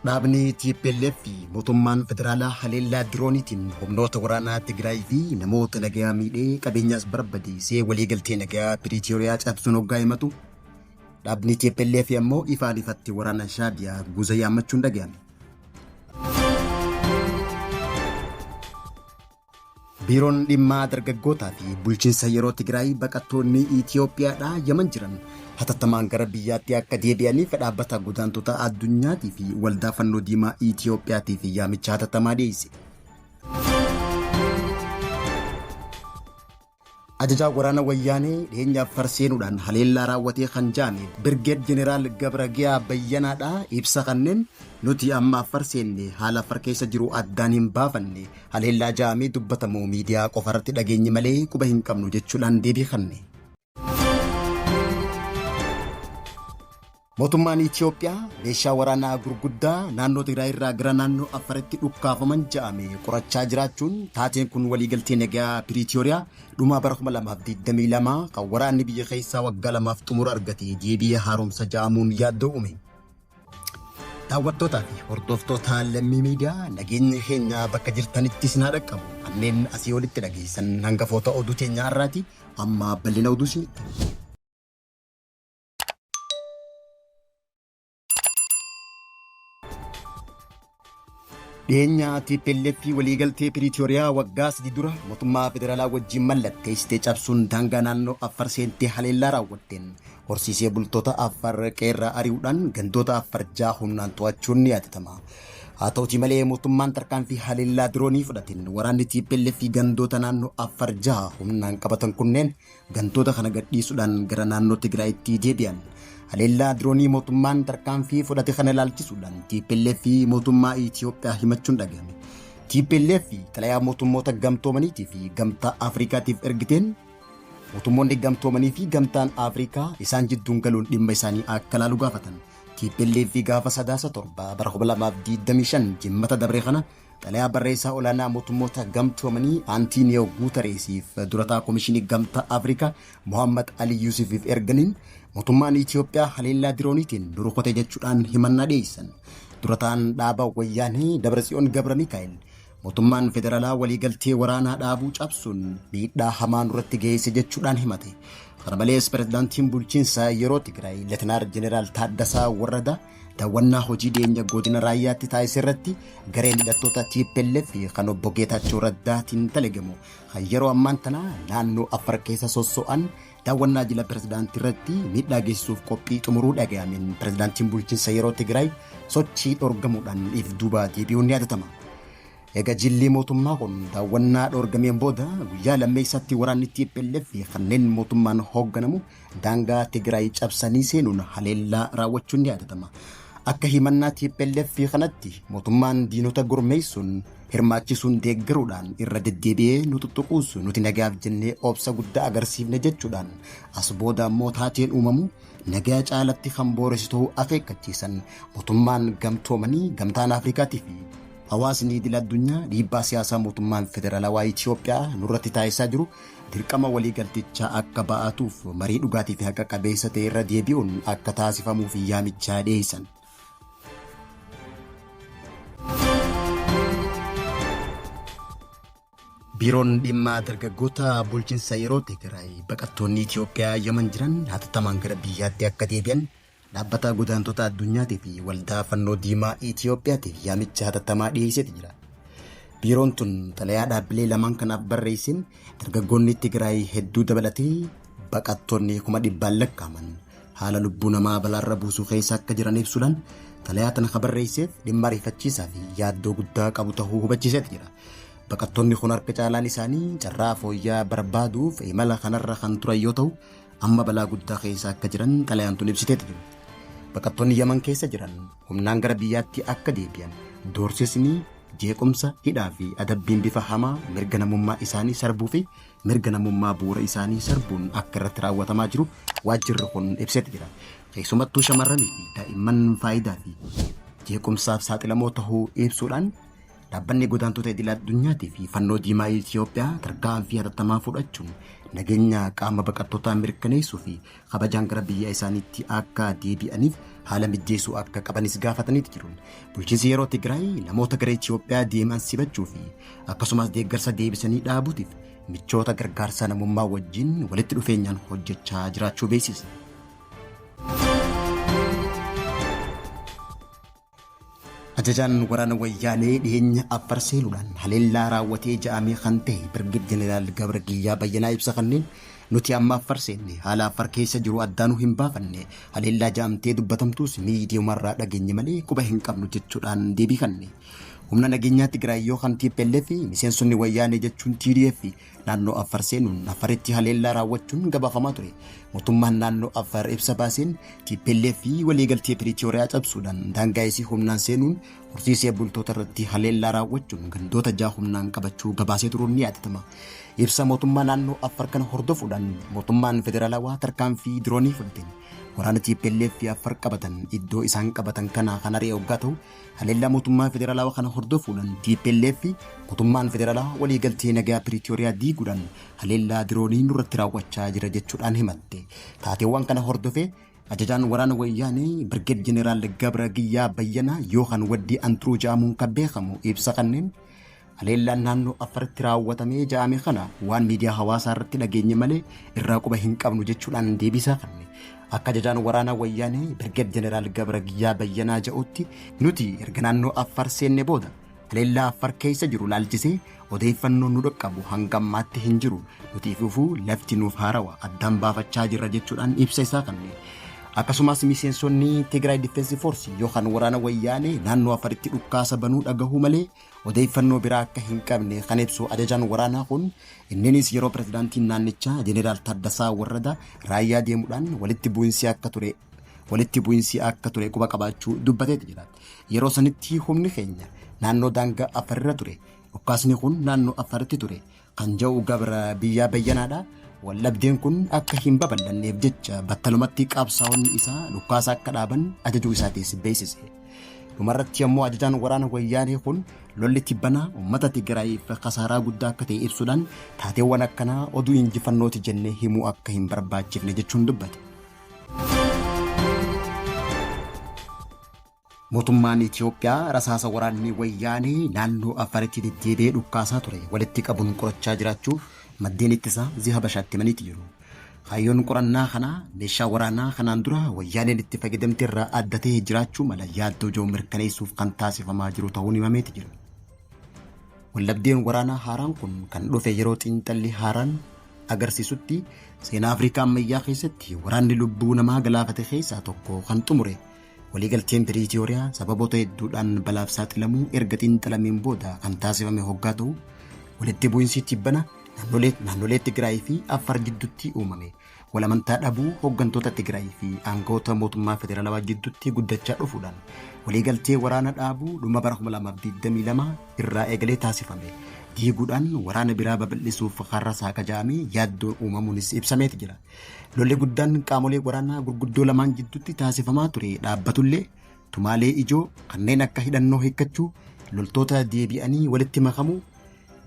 Dhaabni TPLF fi mootummaan federaalaa haleellaa dirooniitiin humnoota waraanaa Tigraay fi namoota nagaa miidhee qabeenyaas barbadeessee waliigaltee nagaa Piriitooriyaa cabsuun hoggaa himatu. Dhaabni TPLF ammoo ifaan ifatti waraana Shaadiyaa guuza yaammachuun dhaga'ame. Biiroon dhimmaa dargaggootaa fi bulchiinsa yeroo Tigraay baqattoonni Itoophiyaadhaa Yaman jiran hatattamaan gara biyyaatti akka deebi'aniif dhaabbata godaantota addunyaatii fi waldaa fannoo diimaa Itoophiyaatiif yaamicha hatattamaa dhiyeesse. Ajajaa waraana wayyaanee dhiyeenyaaf farseenuudhaan haleellaa raawwatee kan jaame Birgeed Jeneraal Gabragiyaa Bayyanaadhaa ibsa kanneen nuti amma farseenne haala farkeessa jiru addaan hin baafanne haleellaa jaamee dubbatamu miidiyaa qofarratti dhageenye malee quba hin qabnu jechuudhaan deebii kanne. Mootummaan Itoophiyaa meeshaa waraanaa gurguddaa naannoo Tigraay irraa gara naannoo Affaaritti dhukkaafaman ja'ame qorachaa jiraachuun taateen kun waliigaltee nagaa Piriitooriyaa dhumaa bara 2022 kan waraanni biyya keessaa waggaa 2 xumura argate deebi'ee haaromsa ja'amuun yaaddoo uume. Daawwattootaa fi hordoftoota lammii miidiyaa nageenya keenya bakka jirtanitti isin haa dhaqqabu. Kanneen asii olitti dhageessan hangafoota oduu teenyaa irraati amma bal'ina oduu isinitti. Dhiyeenya TPLF waliigaltee Piriitooriyaa waggaa 3 dura mootummaa federaalaa wajjin mallatteessitee cabsuun daangaa naannoo Affaar seentee haleellaa raawwatteen horsiisee bultoota Affaar qeerraa ari'uudhaan gandoota Affaar 6 humnaan to'achuun ni yaadatama. Haa ta'uutii malee mootummaan tarkaanfii haleellaa diroonii fudhateen waraanni TPLF gandoota naannoo Affaar 6 humnaan qabatan kunneen gandoota kana gadhiisuudhaan gara naannoo Tigraayitti deebi'an. Haleellaa diroonii mootummaan tarkaanfii fudhate kana ilaalchisuudhaan TPLF mootummaa Itoophiyaa himachuun dhaga'ame. TPLF xalayaa mootummoota gamtoomaniitii fi gamtaa Afrikaatiif ergiteen mootummoonni gamtoomanii fi gamtaan Afrikaa isaan jidduun galuun dhimma isaanii akka laalu gaafatan. TPLF gaafa 7 bara 2025 jimmata dabree kana xalayaa barreessaa olaanaa mootummoota gamtoomanii Antonio Guterresiif durataa komishinii gamtaa Afrikaa Mohammad Ali Yusufiif erganiin mootummaan Itoophiyaa haleellaa dirooniitiin durukote jechuudhaan himannaa dhiyeessan. Durataan dhaaba wayyaanee Dabratsiyoon Gabra Mikaa'el mootummaan federaalaa waliigaltee waraanaa dhaabuu cabsuun miidhaa hamaa nurratti geesse jechuudhaan himate. Kana malees pirezidaantiin bulchiinsa yeroo Tigraay Leetinaar Jeneraal Taaddasaa Warradaa daawwannaa hojii dhiyeenya godina raayyaatti taasise irratti gareen hidhattoota TPLF kan obbo Geetaachoo Raddaatiin dalagamu kan yeroo ammaan tana naannoo Affaar keessa sosso'an daawwannaa jila pirezidaantii irratti miidhaa geessisuuf qophii xumuruu dhaga'ameen pirezidaantiin bulchiinsa yeroo Tigraay sochii dhorgamuudhaan if duuba deebi'uun ni yaadatama. Egaa jilli mootummaa kun daawwannaa dhorgameen booda guyyaa lammeessaatti waraanni TPLF kanneen mootummaan hoogganamu daangaa Tigraay cabsanii seenuun haleellaa raawwachuun ni yaadatama. Akka himannaa TPLF kanatti mootummaan diinota gurmeessuun hirmaachisuun deeggaruudhaan irra deddeebi'ee nu tuttuquus nuti nagaaf jennee obsa guddaa agarsiifne jechuudhaan as booda immoo taateen uumamu nagaa caalatti kan booressituu akeekkachiisan mootummaan gamtoomanii gamtaan Afrikaatii fi hawaasni idil addunyaa dhiibbaa siyaasaa mootummaan federaalawaa Itoophiyaa nurratti taasisaa jiru dirqama waliigaltichaa akka ba'atuuf marii dhugaatii fi haqa qabeessa ta'e irra deebi'uun akka taasifamuuf yaamichaa dhiyeessan. Biiroon dhimmaa dargaggoota bulchiinsa yeroo Tigraay baqattoonni Itoophiyaa Yaman jiran hatattamaan gara biyyaatti akka deebi'an dhaabbata godaantota addunyaatii fi waldaa fannoo diimaa Itoophiyaatiif yaamicha hatattamaa dhiyeessee jira. Biiroon tun xalayaa dhaabbilee lamaan kanaaf barreessin dargaggoonni Tigraay hedduu dabalatee baqattoonni 100,000 lakkaa'aman haala lubbuu namaa balaarra buusuu keessa akka jiran ibsuudhaan xalayaa tana barreesseef dhimma ariifachiisaa fi yaaddoo guddaa qabu ta'uu hubachiisee jira. Baqattoonni kun harka caalaan isaanii carraa fooyyaa barbaaduuf imala kanarra kan turan yoo ta'u amma balaa guddaa keessa akka jiran xalayaan tun ibsitee jiru. Baqattoonni Yaman keessa jiran humnaan gara biyyaatti akka deebi'an doorsisni jeequmsa hidhaa fi adabbiin bifa hamaa mirga namummaa isaanii sarbuu fi mirga namummaa bu'uura isaanii sarbuun akka irratti raawwatamaa jiru waajjirri kun ibsee jira. Keessumattuu shamarranii fi daa'imman faayidaa fi jeequmsaaf saaxilamoo ta'uu ibsuudhaan dhaabbanni godaantota idil addunyaatii fi fannoo diimaa Itoophiyaa tarkaanfii hatattamaa fudhachuun nageenya qaama baqattootaa mirkaneessuu fi kabajaan gara biyya isaaniitti akka deebi'aniif haala mijeessuu akka qabanis gaafatanii jiru. Bulchiinsi yeroo Tigraay namoota gara Itoophiyaa deeman simachuu fi akkasumas deeggarsa deebisanii dhaabuutiif michoota gargaarsa namummaa wajjin walitti dhufeenyaan hojjechaa jiraachuu beeksise. Ajajaan waraana wayyaanee dhiyeenya Affaar seenuudhaan haleellaa raawwatee ja'amee kan ta'e Birgeed Jeneraal Gabra Giyyaa Bayyanaa ibsa kanneen nuti amma Affaar seenne haala Affaar keessa jiru addaanuu hin baafanne haleellaa ja'amtee dubbatamtuus miidiyamarraa dhageenye malee quba hin qabnu jechuudhaan deebii kanne. Humna nageenyaa Tigraay yoo kan TPLF miseensonni wayyaanee jechuun TDF naannoo Affaar seenuun Affaaritti haleellaa raawwachuun gabaafamaa ture. Mootummaan naannoo Affaar ibsa baaseen TPLF waliigaltee Piriitooriyaa cabsuudhaan daangaa'isii humnaan seenuun horsiisee bultoota irratti haleellaa raawwachuun gandoota ja'a humnaan qabachuu gabaasee turuun ni yaadatama. Ibsa mootummaa naannoo Affaar kana hordofuudhaan mootummaan federaalawaa tarkaanfii diroonii fudhateen waraana TPLF Affaar qabatan iddoo isaan qabatan kana kan ari'e hoggaa ta'u haleellaa mootummaa federaalawaa kana hordofuudhaan TPLF mootummaan federaalaa waliigaltee nagaa Piriitooriyaa diiguudhaan haleellaa diroonii nurratti raawwachaa jira jechuudhaan himatte. Taateewwan kana hordofee ajajaan waraana wayyaanee Birgeed Jeneraal Gabra Giyyaa Bayyanaa yookaan waddii Anturuu jedhamuun kan beekamu ibsa kanneen haleellaan naannoo Affaaritti raawwatamee ja'ame kana waan miidiyaa hawaasaa irratti dhageenye malee irraa quba hin qabnu jechuudhaan deebisaa kanne. Akka ajajaan waraana wayyaanee Birgeed Jeneraal Gabra Giyyaa Bayyanaa jedhutti nuti erga naannoo Affaar seenne booda haleellaa Affaar keessa jiru laalchisee odeeffannoo nu dhaqqabu hanga ammaatti hin jiru nuti ifufuu lafti nuuf haarawa addaan baafachaa jirra jechuudhaan ibsa isaa kanne. Akkasumas miseensonni Tigraay Defense Force yookaan waraana wayyaanee naannoo Affaaritti dhukkaasa banuu dhagahuu malee odeeffannoo biraa akka hin qabne kan ibsu ajajaan waraanaa kun innis yeroo pirezidaantiin naannichaa Jeneraal Taaddasaa Warradaa raayyaa deemuudhaan walitti bu'iinsi akka ture quba qabaachuu dubbatee jira. Yeroo sanitti humni keenya naannoo daangaa Affaarra ture. Dhukkaasni kun naannoo Affaaritti ture kan jedhu Gabra Giyyaa Bayyanaadha. Wallabdeen kun akka hin babal'anneef jecha battalumatti qabsaa'onni isaa dhukkaasa akka dhaaban ajajuu isaatiin beeksise. Dhumarratti ammoo ajajaan waraana wayyaanee kun lolli tibbanaa uummata Tigraayiif kasaaraa guddaa akka ta'e ibsuudhaan taateewwan akkanaa oduu injifannooti jennee himuu akka hin barbaachifne jechuun dubbate. Mootummaan Itoophiyaa rasaasa waraanni wayyaanee naannoo Affaaritti deddeebi'ee dhukkaasaa ture walitti qabuun qorachaa jiraachuu maddeen ittisaa Zii Habashaatti himaniiti jiru. Hayyoon qorannaa kanaa meeshaa waraanaa kanaan dura wayyaaneen itti fayyadamte irraa adda ta'ee jiraachuu mala yaaddoo jiru mirkaneessuuf kan taasifamaa jiru ta'uun himameeti jira. Wallabdeen waraanaa haaraan kun kan dhufe yeroo xiinxalli haaraan agarsiisutti seenaa Afrikaa ammayyaa keessatti waraanni lubbuu namaa galaafate keessaa tokko kan xumure. Waliigalteen Piriitooriyaa sababoota hedduudhaan balaaf saaxilamuu erga xiinxalameen booda kan taasifame hoggaa ta'u walitti bu'iinsi tibbana naannolee Tigraay fi Affaar gidduutti uumame. Walamantaa dhabuu hooggantoota Tigraay fi aangawoota mootummaa federaalawaa gidduutti guddachaa dhufuudhaan waliigaltee waraana dhaabuu dhuma bara 2022 irraa eegalee taasifame. Diiguudhaan waraana biraa babal'isuuf karra saaqaa ja'amee yaaddoon uumamuunis ibsameeti jira. Lolli guddaan qaamolee waraanaa gurguddoo lamaan gidduutti taasifamaa ture dhaabbatullee tumaalee ijoo kanneen akka hidhannoo hiikkachuu, loltoota deebi'anii walitti makamuu,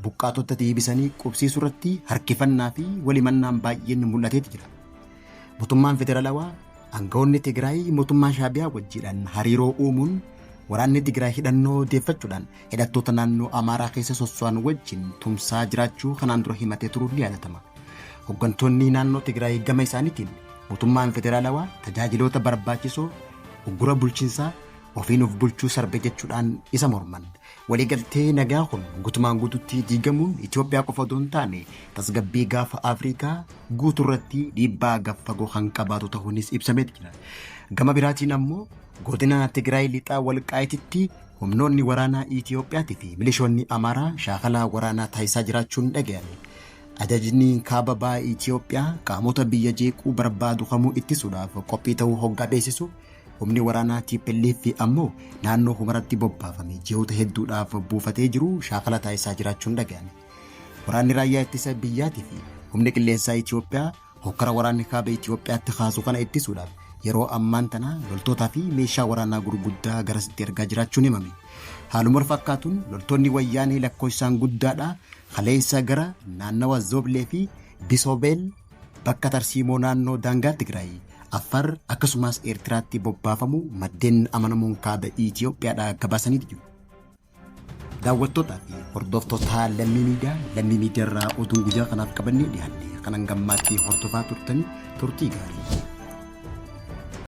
buqqaatota deebisanii qubsiisuu irratti harkifannaa fi walimannaan baay'een mul'ateeti jira. Mootummaan federaalawaa aangawoonni Tigraay mootummaa Shaabiyaa wajjiidhaan hariiroo uumuun waraanni Tigraay hidhannoo deeffachuudhaan hidhattoota naannoo Amaaraa keessa sosso'an wajjin tumsaa jiraachuu kanaan dura himatee turuun ni yaadatama. Hooggantoonni naannoo Tigraay gama isaaniitiin mootummaan federaalawaa tajaajiloota barbaachisoo uggura bulchiinsaa ofiin of bulchuu sarbe jechuudhaan isa morman. Waliigaltee nagaa kun guutumaan guututti diigamuun Itoophiyaa qofa osoo hin taane tasgabbii gaafa Afrikaa guutuu irratti dhiibbaa fagoo kan qabaatu ta'uunis ibsameeti jira. Gama biraatiin ammoo godina Tigraay lixaa Walqaayititti humnoonni waraanaa Itoophiyaatii fi milishoonni Amaaraa shaakalaa waraanaa taasisaa jiraachuun dhaga'ame. Ajajni kaaba ba'aa Itoophiyaa qaamota biyya jeequu barbaadu kamuu ittisuudhaaf qophii ta'uu hoggaa beeksisu. Humni waraanaa TPLF ammoo naannoo humaratti bobbaafame ji'oota hedduudhaaf buufatee jiru shaakala taasisaa jiraachuun dhaga'ame. Waraanni raayyaa ittisa biyyaatii fi humni qilleensaa Itoophiyaa hokkara waraanni kaaba Itoophiyaatti kaasu kana ittisuudhaaf yeroo ammaan tana loltootaa fi meeshaa waraanaa gurguddaa garasitti ergaa jiraachuun himame. Haaluma fakkaatuun loltoonni wayyaanee lakkoofsaan guddaadha kaleessa gara naannawa Zoblee fi Bisobeel bakka tarsiimoo naannoo daangaa Tigraay Afar akkasumas Eertiraatti bobbaafamu maddeen amanamuun kaaba Itoophiyaadhaa gabaasanii jiru. Daawwattootaa fi hordoftoota lammii miidiyaa irraa oduu guyyaa kanaaf qabannee dhiyaanne kanan gammaatti hordofaa turtanii turtii gaarii.